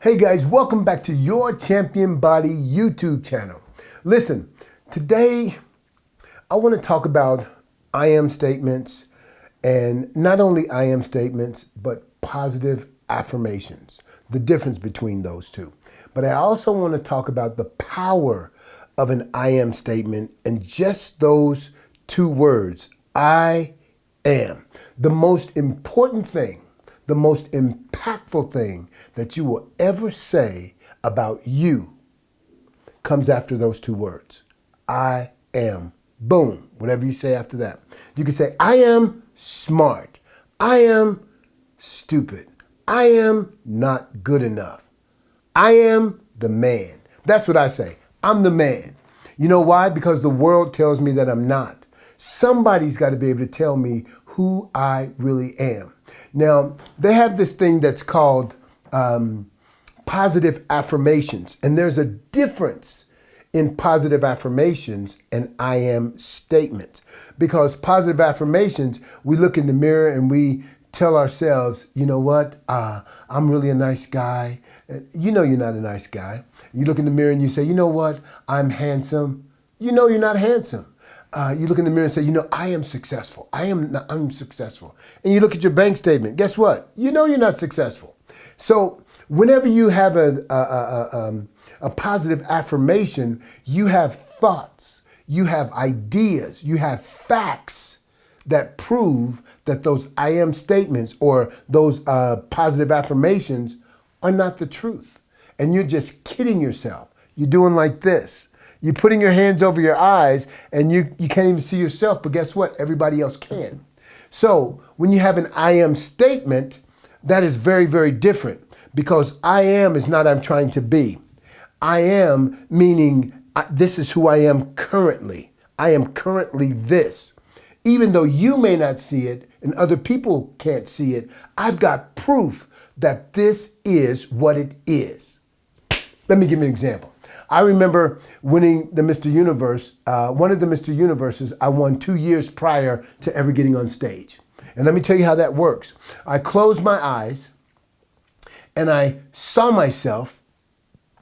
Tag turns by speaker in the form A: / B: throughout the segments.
A: Hey guys, welcome back to your Champion Body YouTube channel. Listen, today I want to talk about I am statements, and not only I am statements, but positive affirmations, the difference between those two. But I also want to talk about the power of an I am statement and just those two words, I am. The most important thing, the most impactful thing that you will ever say about you comes after those two words. I am. Boom. Whatever you say after that. You can say, I am smart. I am stupid. I am not good enough. I am the man. That's what I say. I'm the man. You know why? Because the world tells me that I'm not. Somebody's got to be able to tell me who I really am. Now, they have this thing that's called positive affirmations, and there's a difference in positive affirmations and I am statements. Because positive affirmations, we look in the mirror and we tell ourselves, you know what, I'm really a nice guy. You know you're not a nice guy. You look in the mirror and you say, you know what, I'm handsome. You know you're not handsome. You look in the mirror and say, you know, I am successful. I'm successful. And you look at your bank statement. Guess what? You know you're not successful. So whenever you have a positive affirmation, you have thoughts, you have ideas, you have facts that prove that those I am statements or those positive affirmations are not the truth. And you're just kidding yourself. You're doing like this. You're putting your hands over your eyes and you can't even see yourself, but guess what? Everybody else can. So when you have an I am statement, that is very, very different, because I am is not I'm trying to be. I am meaning this is who I am currently. I am currently this. Even though you may not see it and other people can't see it, I've got proof that this is what it is. Let me give you an example. I remember winning the Mr. Universe, one of the Mr. Universes I won 2 years prior to ever getting on stage. And let me tell you how that works. I closed my eyes and I saw myself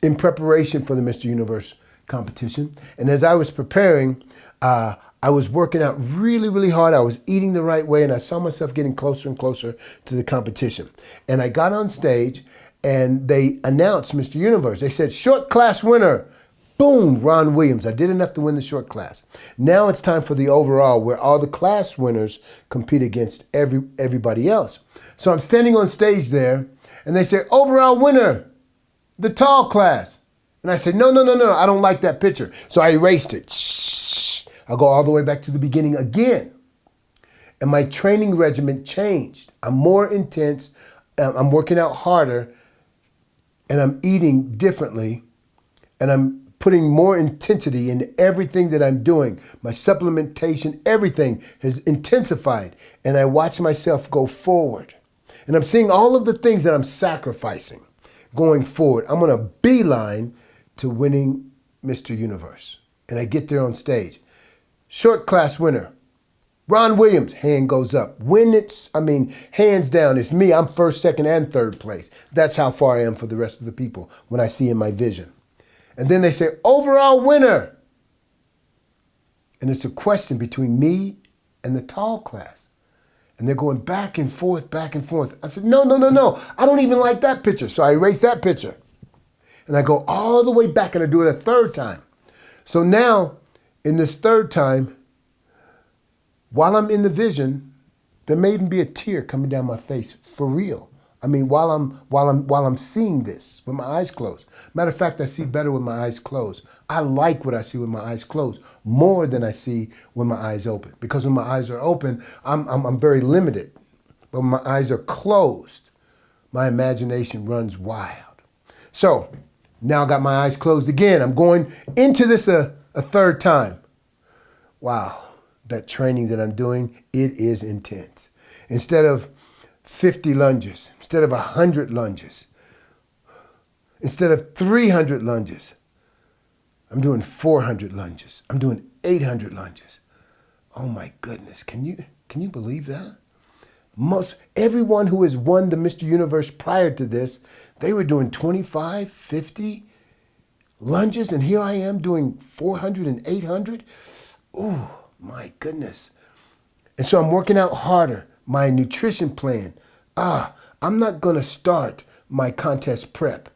A: in preparation for the Mr. Universe competition. And as I was preparing, I was working out really, really hard. I was eating the right way and I saw myself getting closer and closer to the competition. And I got on stage and they announced Mr. Universe. They said, short class winner. Boom, Ron Williams. I did enough to win the short class. Now it's time for the overall, where all the class winners compete against everybody else. So I'm standing on stage there, and they say, overall winner, the tall class. And I said, no, I don't like that picture. So I erased it. I'll go all the way back to the beginning again. And my training regimen changed. I'm more intense. I'm working out harder. And I'm eating differently, and I'm putting more intensity in everything that I'm doing. My supplementation, everything has intensified, and I watch myself go forward. And I'm seeing all of the things that I'm sacrificing going forward. I'm on a beeline to winning Mr. Universe. And I get there on stage. Short class winner. Ron Williams, hand goes up. Hands down, it's me. I'm first, second, and third place. That's how far I am for the rest of the people when I see in my vision. And then they say, overall winner. And it's a question between me and the tall class. And they're going back and forth, back and forth. I said, no. I don't even like that picture. So I erase that picture. And I go all the way back and I do it a third time. So now, in this third time, while I'm in the vision, there may even be a tear coming down my face, for real. While I'm seeing this with my eyes closed. Matter of fact, I see better with my eyes closed. I like what I see with my eyes closed more than I see when my eyes open. Because when my eyes are open, I'm very limited. But when my eyes are closed, my imagination runs wild. So now I got my eyes closed again. I'm going into this a third time. Wow. That training that I'm doing, it is intense. Instead of 50 lunges, instead of 100 lunges, instead of 300 lunges, I'm doing 400 lunges. I'm doing 800 lunges. Oh my goodness, can you believe that? Everyone who has won the Mr. Universe prior to this, They were doing 25, 50 lunges, and here I am doing 400 and 800. Oh, my goodness. And so I'm working out harder. My nutrition plan. I'm not going to start my contest prep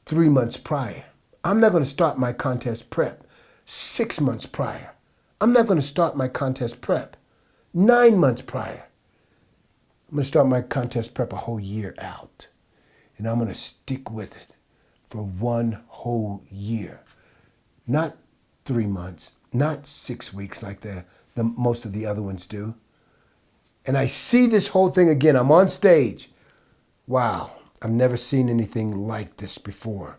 A: 3 months prior. I'm not going to start my contest prep 6 months prior. I'm not going to start my contest prep 9 months prior. I'm going to start my contest prep a whole year out. And I'm going to stick with it for 1 whole year. Not 3 months, not 6 weeks like the most of the other ones do. And I see this whole thing again. I'm on stage. Wow, I've never seen anything like this before.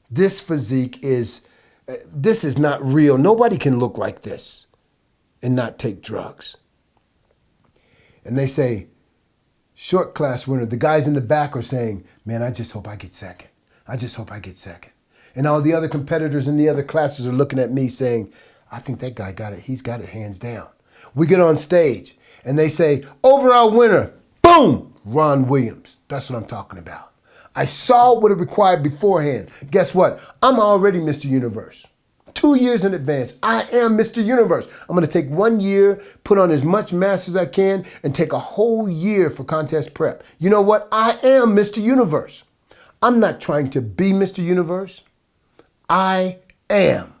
A: This physique this is not real. Nobody can look like this and not take drugs. And they say, short class winner. The guys in the back are saying, man, I just hope I get second. I just hope I get second. And all the other competitors in the other classes are looking at me saying, I think that guy got it. He's got it hands down. We get on stage and they say, overall winner, boom, Ron Williams. That's what I'm talking about. I saw what it required beforehand. Guess what? I'm already Mr. Universe. 2 years in advance, I am Mr. Universe. I'm going to take 1 year, put on as much mass as I can, and take a whole year for contest prep. You know what? I am Mr. Universe. I'm not trying to be Mr. Universe. I am.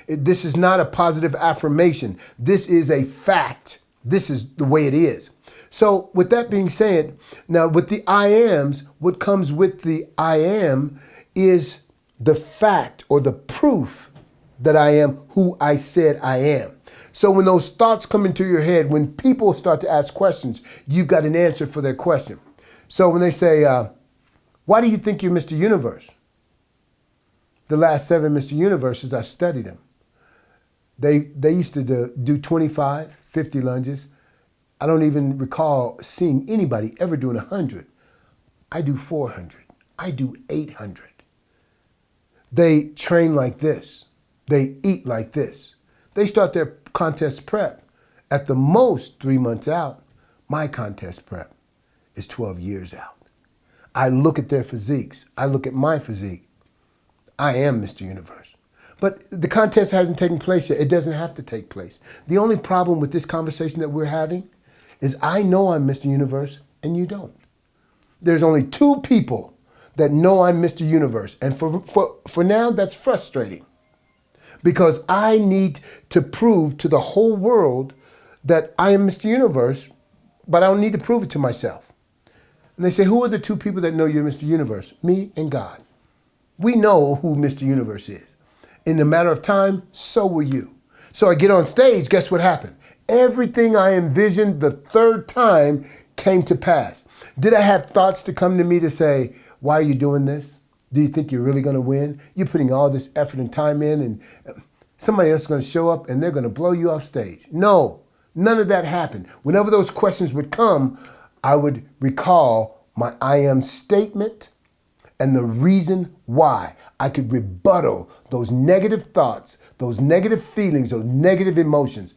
A: This is not a positive affirmation. This is a fact. This is the way it is. So with that being said, now with the I ams, what comes with the I am is the fact or the proof that I am who I said I am. So when those thoughts come into your head, when people start to ask questions, you've got an answer for their question. So when they say, why do you think you're Mr. Universe? The last 7 Mr. Universes, I studied them. They used to do 25, 50 lunges. I don't even recall seeing anybody ever doing 100. I do 400. I do 800. They train like this. They eat like this. They start their contest prep at the most 3 months out. My contest prep is 12 years out. I look at their physiques. I look at my physique. I am Mr. Universe. But the contest hasn't taken place yet. It doesn't have to take place. The only problem with this conversation that we're having is I know I'm Mr. Universe and you don't. There's only 2 people that know I'm Mr. Universe. And for now, that's frustrating because I need to prove to the whole world that I am Mr. Universe, but I don't need to prove it to myself. And they say, who are the 2 people that know you're Mr. Universe? Me and God. We know who Mr. Universe is. In a matter of time, so will you. So I get on stage, guess what happened? Everything I envisioned the 3rd time came to pass. Did I have thoughts to come to me to say, why are you doing this? Do you think you're really going to win? You're putting all this effort and time in and somebody else is going to show up and they're going to blow you off stage. No, none of that happened. Whenever those questions would come, I would recall my I am statement and the reason why I could rebuttal those negative thoughts, those negative feelings, those negative emotions.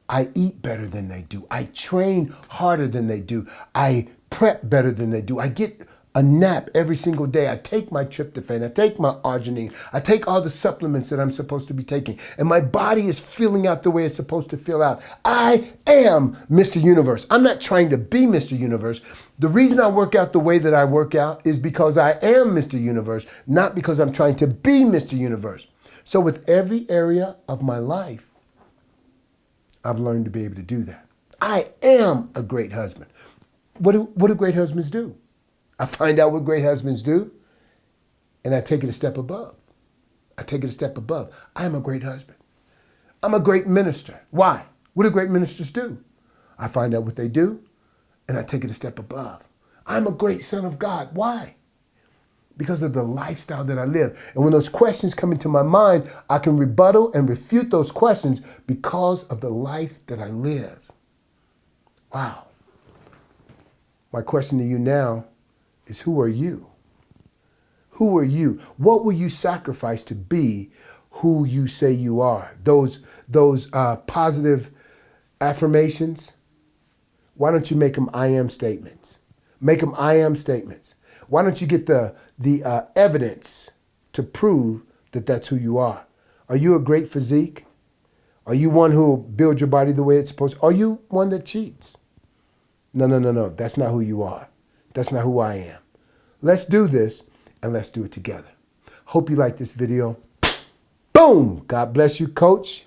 A: I eat better than they do. I train harder than they do. I prep better than they do. I get a nap every single day. I take my tryptophan. I take my arginine. I take all the supplements that I'm supposed to be taking. And my body is filling out the way it's supposed to fill out. I am Mr. Universe. I'm not trying to be Mr. Universe. The reason I work out the way that I work out is because I am Mr. Universe, not because I'm trying to be Mr. Universe. So with every area of my life, I've learned to be able to do that. I am a great husband. What do great husbands do? I find out what great husbands do, and I take it a step above. I take it a step above. I am a great husband. I'm a great minister. Why? What do great ministers do? I find out what they do, and I take it a step above. I'm a great son of God. Why? Because of the lifestyle that I live. And when those questions come into my mind, I can rebuttal and refute those questions because of the life that I live. Wow. My question to you now is, who are you? Who are you? What will you sacrifice to be who you say you are? Those positive affirmations, why don't you make them I am statements? Make them I am statements. Why don't you get the evidence to prove that that's who you are? Are you a great physique? Are you one who will build your body the way it's supposed to? Are you one that cheats? No, no, no, no. That's not who you are. That's not who I am. Let's do this, and let's do it together. Hope you like this video. Boom! God bless you, Coach.